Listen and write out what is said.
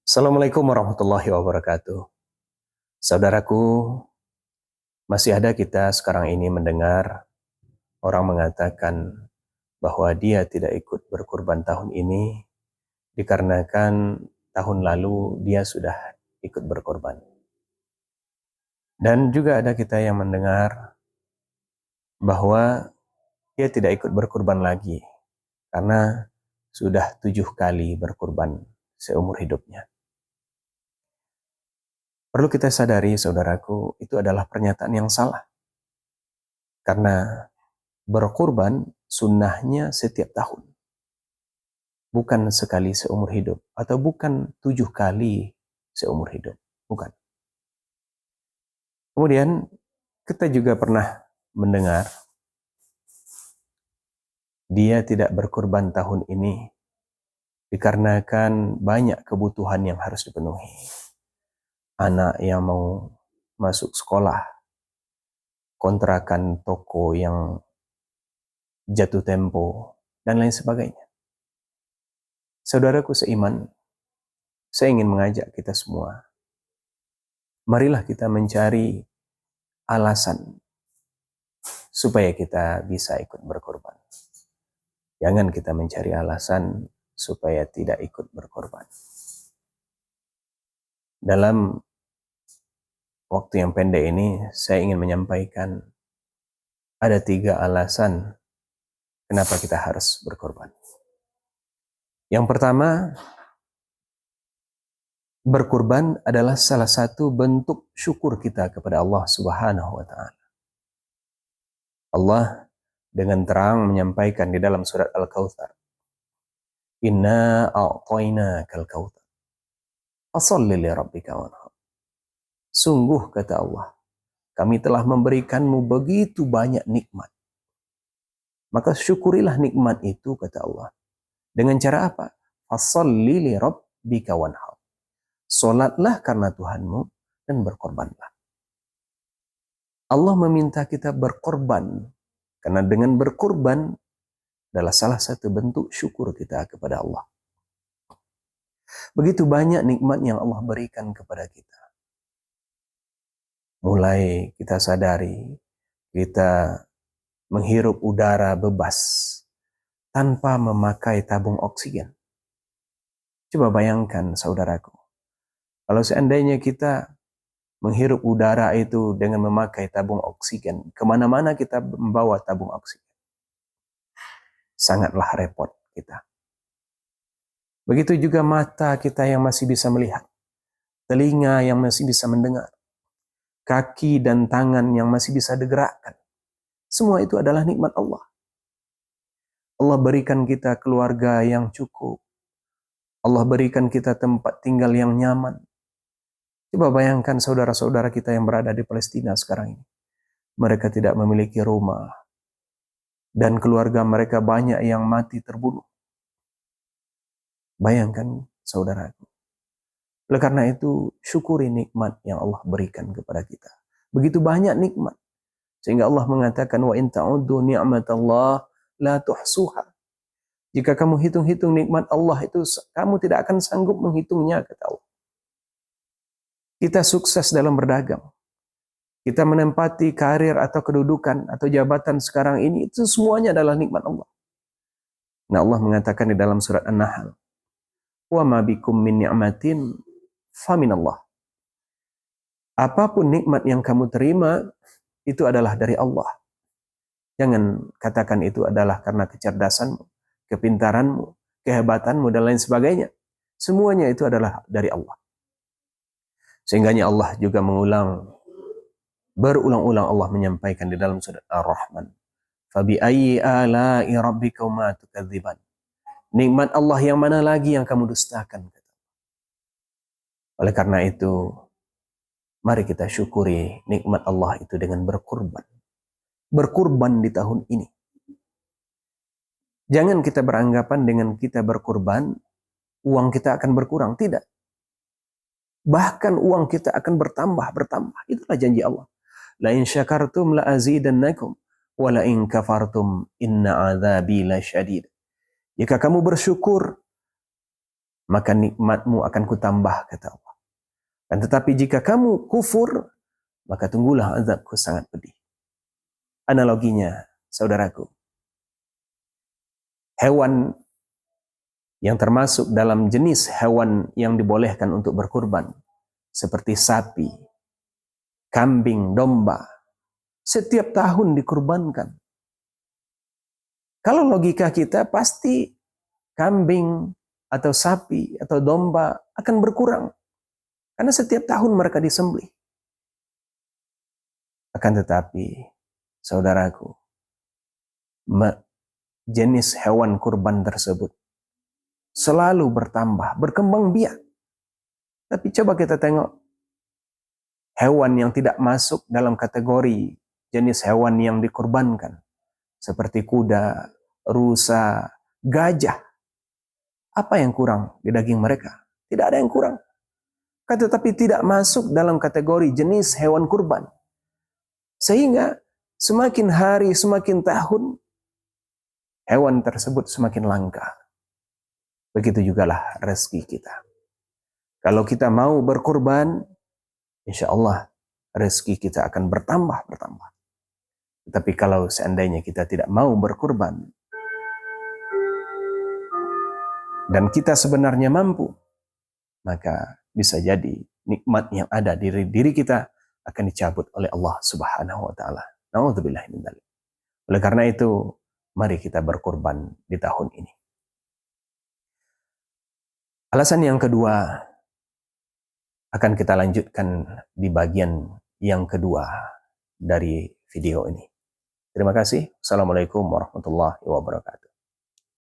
Assalamualaikum warahmatullahi wabarakatuh. Saudaraku, masih ada kita sekarang ini mendengar orang mengatakan bahwa dia tidak ikut berkurban tahun ini dikarenakan tahun lalu dia sudah ikut berkorban. Dan juga ada kita yang mendengar bahwa dia tidak ikut berkurban lagi karena sudah 7 kali berkurban seumur hidupnya. Perlu kita sadari, saudaraku, itu adalah pernyataan yang salah. Karena berkurban sunnahnya setiap tahun. Bukan sekali seumur hidup. Atau bukan 7 kali seumur hidup. Bukan. Kemudian kita juga pernah mendengar dia tidak berkurban tahun ini dikarenakan banyak kebutuhan yang harus dipenuhi. Anak yang mau masuk sekolah, kontrakan toko yang jatuh tempo, dan lain sebagainya. Saudaraku seiman, saya ingin mengajak kita semua, marilah kita mencari alasan supaya kita bisa ikut berkorban. Jangan kita mencari alasan supaya tidak ikut berkorban. Dalam waktu yang pendek ini, saya ingin menyampaikan ada 3 alasan kenapa kita harus berkorban. Yang pertama, berkorban adalah salah satu bentuk syukur kita kepada Allah Subhanahu wa Ta'ala. Allah dengan terang menyampaikan di dalam surat Al-Kautsar, Inna a'tainakal kautsar fasholli li rabbika wanhar. Sungguh, kata Allah, kami telah memberikanmu begitu banyak nikmat. Maka syukurilah nikmat itu, kata Allah. Dengan cara apa? Fasholli li rabbika wanhar. Salatlah karena Tuhanmu dan berkorbanlah. Allah meminta kita berkorban, karena dengan berkorban adalah salah satu bentuk syukur kita kepada Allah. Begitu banyak nikmat yang Allah berikan kepada kita. Mulai kita sadari, kita menghirup udara bebas tanpa memakai tabung oksigen. Coba bayangkan, saudaraku, kalau seandainya kita menghirup udara itu dengan memakai tabung oksigen, kemana-mana kita membawa tabung oksigen, sangatlah repot kita. Begitu juga mata kita yang masih bisa melihat, telinga yang masih bisa mendengar, kaki dan tangan yang masih bisa digerakkan. Semua itu adalah nikmat Allah. Allah berikan kita keluarga yang cukup. Allah berikan kita tempat tinggal yang nyaman. Coba bayangkan saudara-saudara kita yang berada di Palestina sekarang ini. Mereka tidak memiliki rumah. Dan keluarga mereka banyak yang mati terbunuh. Bayangkan, saudaraku. Oleh karena itu, syukuri nikmat yang Allah berikan kepada kita. Begitu banyak nikmat. Sehingga Allah mengatakan, wa in ta'uddu ni'matallah la tuhsuha. Jika kamu hitung-hitung nikmat Allah itu, kamu tidak akan sanggup menghitungnya, kata Allah. Kita sukses dalam berdagang. Kita menempati karir atau kedudukan atau jabatan sekarang ini, itu semuanya adalah nikmat Allah. Nah, Allah mengatakan di dalam surat An-Nahl, wa ma bikum min ni'matin faminallah. Apapun nikmat yang kamu terima, itu adalah dari Allah. Jangan katakan itu adalah karena kecerdasanmu, kepintaranmu, kehebatanmu, dan lain sebagainya. Semuanya itu adalah dari Allah. Sehingganya Allah juga berulang-ulang Allah menyampaikan di dalam surat Ar-Rahman, Fabi ayyi ala'i rabbikuma tukadziban. Nikmat Allah yang mana lagi yang kamu dustakan? Oleh karena itu, mari kita syukuri nikmat Allah itu dengan berkurban. Berkurban di tahun ini. Jangan kita beranggapan dengan kita berkurban, uang kita akan berkurang. Tidak. Bahkan uang kita akan bertambah. Itulah janji Allah. La in syakartum la azidannakum. Wa la in kafartum inna azabi la syadid. Jika kamu bersyukur, maka nikmatmu akan kutambah, kata Allah. Dan tetapi jika kamu kufur, maka tunggulah azabku sangat pedih. Analoginya, saudaraku, hewan yang termasuk dalam jenis hewan yang dibolehkan untuk berkurban, seperti sapi, kambing, domba, setiap tahun dikurbankan. Kalau logika kita, pasti kambing atau sapi atau domba akan berkurang, karena setiap tahun mereka disembelih. Akan tetapi, saudaraku, jenis hewan kurban tersebut selalu bertambah, berkembang biak. Tapi coba kita tengok hewan yang tidak masuk dalam kategori jenis hewan yang dikurbankan, seperti kuda, rusa, gajah. Apa yang kurang di daging mereka? Tidak ada yang kurang. Tetapi tidak masuk dalam kategori jenis hewan kurban. Sehingga semakin hari, semakin tahun, hewan tersebut semakin langka. Begitu jugalah rezeki kita. Kalau kita mau berkurban, insya Allah rezeki kita akan bertambah. Tetapi kalau seandainya kita tidak mau berkurban, dan kita sebenarnya mampu, maka bisa jadi nikmat yang ada di diri kita akan dicabut oleh Allah Subhanahu wa taala. Nauzubillahi min dzalik. Oleh karena itu, mari kita berkurban di tahun ini. Alasan yang kedua akan kita lanjutkan di bagian yang kedua dari video ini. Terima kasih. Assalamualaikum warahmatullahi wabarakatuh.